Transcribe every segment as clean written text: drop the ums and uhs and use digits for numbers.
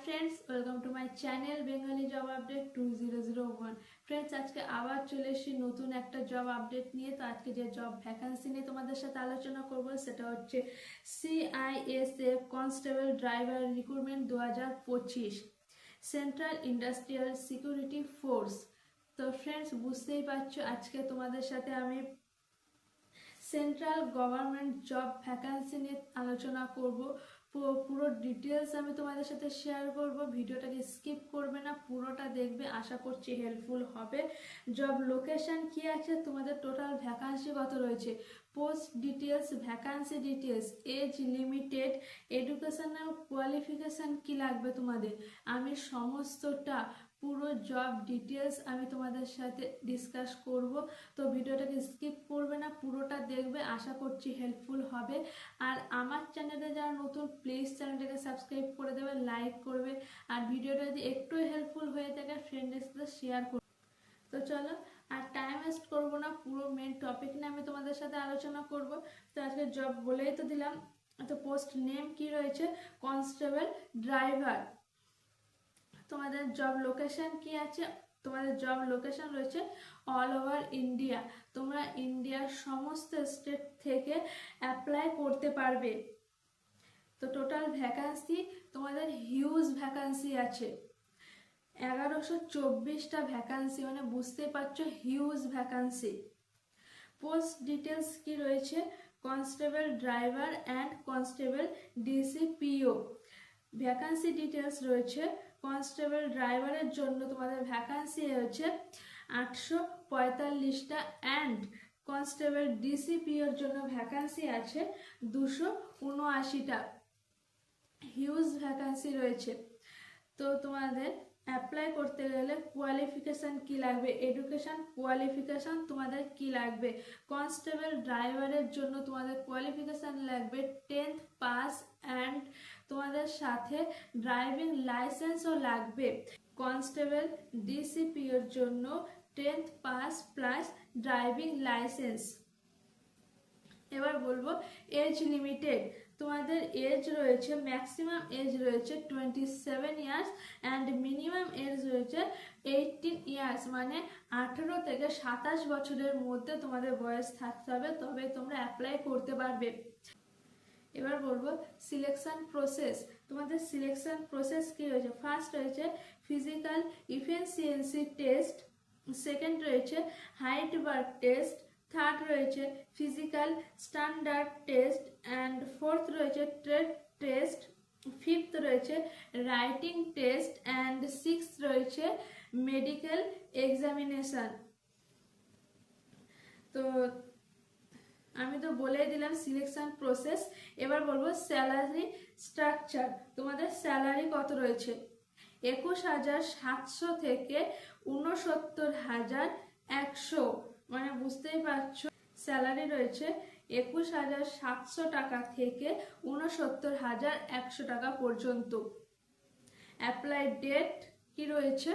Friends, welcome to my channel Bengali job update 2001। Friends, आज के आबार चले एসেছি নতুন একটা জব আপডেট নিয়ে। তো আজকে যে জব ভ্যাকান্সি নিয়ে তোমাদের সাথে আলোচনা করব সেটা হচ্ছে CISF constable driver recruitment 2025 central industrial security force. তো ফ্রেন্ডস, বুঝতেই পারছো আজকে তোমাদের সাথে আমি সেন্ট্রাল গভর্নমেন্ট জব ভ্যাকান্সি নিয়ে আলোচনা করব। পুরো ডিটেলস আমি তোমাদের সাথে শেয়ার করব। ভিডিওটাকে স্কিপ করবে না, পুরোটা দেখবে, আশা করছি হেল্পফুল হবে। জব লোকেশন কি আছে, তোমাদের টোটাল ভ্যাকান্সি কত রয়েছে, post details, vacancy details, age limited, educational qualification কি লাগবে তোমাদের, আমি সমস্তটা পুরো জব ডিটেলস আমি তোমাদের সাথে ডিসকাস করব। তো ভিডিওটাকে স্কিপ করবে না, পুরোটা দেখবে, আশা করছি হেল্পফুল হবে। আর আমার চ্যানেলে যারা নতুন, প্লিজ চ্যানেলটাকে সাবস্ক্রাইব করে দেবে, লাইক করবে, আর ভিডিওটা যদি একটু হেল্পফুল হয়ে থাকে ফ্রেন্ডদের সাথে শেয়ার করবে। তো চলো আর টাইম ওয়েস্ট করবো না, পুরো মেন টপিক নিয়ে আমি তোমাদের সাথে আলোচনা করব। তো আজকে জব বলেই তো দিলাম। তো পোস্ট নেম কি রয়েছে, কনস্টেবল ড্রাইভার। তোমাদের জব লোকেশন কি আছে, তোমাদের জব লোকেশন রয়েছে অল ওভার ইন্ডিয়া। তোমরা ইন্ডিয়ার সমস্ত স্টেট থেকে অ্যাপ্লাই করতে পারবে। তো টোটাল ভ্যাকান্সি তোমাদের হিউজ ভ্যাকান্সি আছে, 1124টা ভ্যাকান্সি, মানে বুঝতে পারছো হিউজ ভ্যাকান্সি। পোস্ট ডিটেলস কি রয়েছে, constable driver and constable DCPO। Vacancy details রয়েছে কনস্টেবল ড্রাইভারের জন্য তোমাদের ভ্যাকান্সি হচ্ছে 845টা, অ্যান্ড কনস্টেবল DCPOর জন্য ভ্যাকান্সি আছে 279টা। হিউজ ভ্যাকান্সি রয়েছে। তো তোমাদের অ্যাপ্লাই করতে গেলে কোয়ালিফিকেশান কি লাগবে, এডুকেশান কোয়ালিফিকেশান তোমাদের কি লাগবে। কনস্টেবল ড্রাইভারের জন্য তোমাদের কোয়ালিফিকেশান লাগবে 10th পাস, অ্যান্ড তোমাদের সাথে ড্রাইভিং লাইসেন্সও লাগবে। কনস্টেবল DCPOর জন্য 10th pass plus driving licence. এবার বলবো এজ লিমিটেড। তোমাদের এজ রয়েছে, ম্যাক্সিমাম এজ রয়েছে 27 ইয়ার্স, অ্যান্ড মিনিমাম এজ রয়েছে 18 ইয়ার্স, মানে 18 থেকে 27 বছরের মধ্যে তোমাদের বয়স থাকতে হবে, তবে তোমরা অ্যাপ্লাই করতে পারবে। এবার বলবো সিলেকশন প্রসেস। তোমাদের সিলেকশন প্রসেস কি রয়েছে, ফার্স্ট রয়েছে ফিজিক্যাল ইফিসিয়েন্সি টেস্ট, সেকেন্ড রয়েছে হাইট বার টেস্ট, থার্ড রয়েছে physical standard test, and fourth রয়েছে ট্রেড টেস্ট, ফিফথ রয়েছে রাইটিং টেস্ট, অ্যান্ড সিক্সথ রয়েছে মেডিকেল এক্সামিনেশন। তো আমি তো বলেই দিলাম সিলেকশন প্রসেস। এবার বলবো স্যালারি স্ট্রাকচার। তোমাদের স্যালারি কত রয়েছে, 21,700 থেকে 69,100, মানে বুঝতেই পারছো স্যালারি রয়েছে 21,700 টাকা থেকে 69,100 টাকা পর্যন্ত। অ্যাপ্লাই ডেট কি রয়েছে,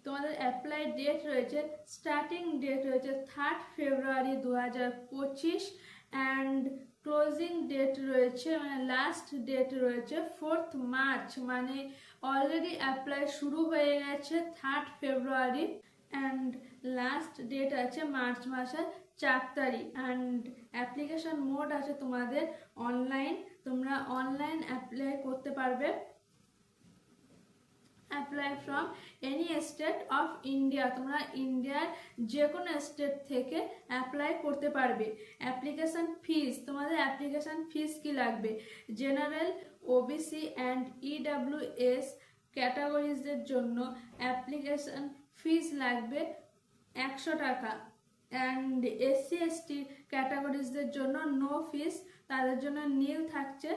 তোমাদের অ্যাপ্লাই ডেট রয়েছে, স্টার্টিং ডেট রয়েছে 3rd February 2025, and closing date রয়েছে, মানে লাস্ট ডেট রয়েছে 4th মার্চ, মানে অলরেডি অ্যাপ্লাই শুরু হয়ে গেছে 3rd February, and last date আছে মার্চ মাসের 4 তারিখ। অ্যান্ড অ্যাপ্লিকেশন মোড আছে তোমাদের অনলাইন, তোমরা অনলাইন অ্যাপ্লাই করতে পারবে। Apply from any state of India, তোমরা ইন্ডিয়ার যে কোনো স্টেট থেকে অ্যাপ্লাই করতে পারবে। অ্যাপ্লিকেশান ফিস, তোমাদের অ্যাপ্লিকেশান ফিস কি লাগবে, জেনারেল, OBC অ্যান্ড EWS ক্যাটাগরিজের জন্য অ্যাপ্লিকেশান ফিস লাগবে 100 টাকা, অ্যান্ড SC ST ক্যাটাগরিজদের জন্য নো ফিস, তাদের জন্য নীল থাকছে,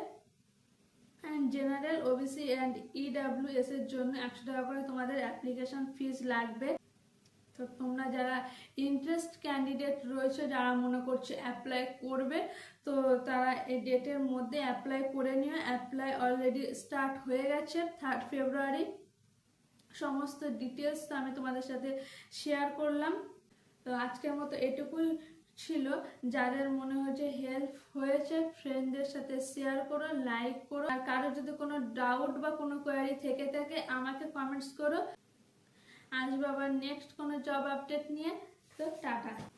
and general, OBC and EWS এর জন্য 100 টাকা করে তোমাদের অ্যাপ্লিকেশন ফিস লাগবে। তো তোমরা যারা ইন্টারেস্ট ক্যান্ডিডেট রয়েছে, যারা মনে করছে অ্যাপ্লাই করবে, তো তারা এই ডেটের মধ্যে অ্যাপ্লাই করে নিও। অ্যাপ্লাই অলরেডি স্টার্ট হয়ে গেছে 3rd ফেব্রুয়ারি। সমস্ত ডিটেলস তো আমি তোমাদের সাথে শেয়ার করলাম। তো আজকের মতো এটুকুই ছিল। যাদের মনে হচ্ছে হেল্প হয়েছে ফ্রেন্ডদের সাথে শেয়ার করো, লাইক করো। আর কারো যদি কোনো ডাউট বা কোনো কোয়ারি থেকে থাকে আমাকে কমেন্টস করো। আসবো আবার নেক্সট কোনো জব আপডেট নিয়ে। তো টাটা।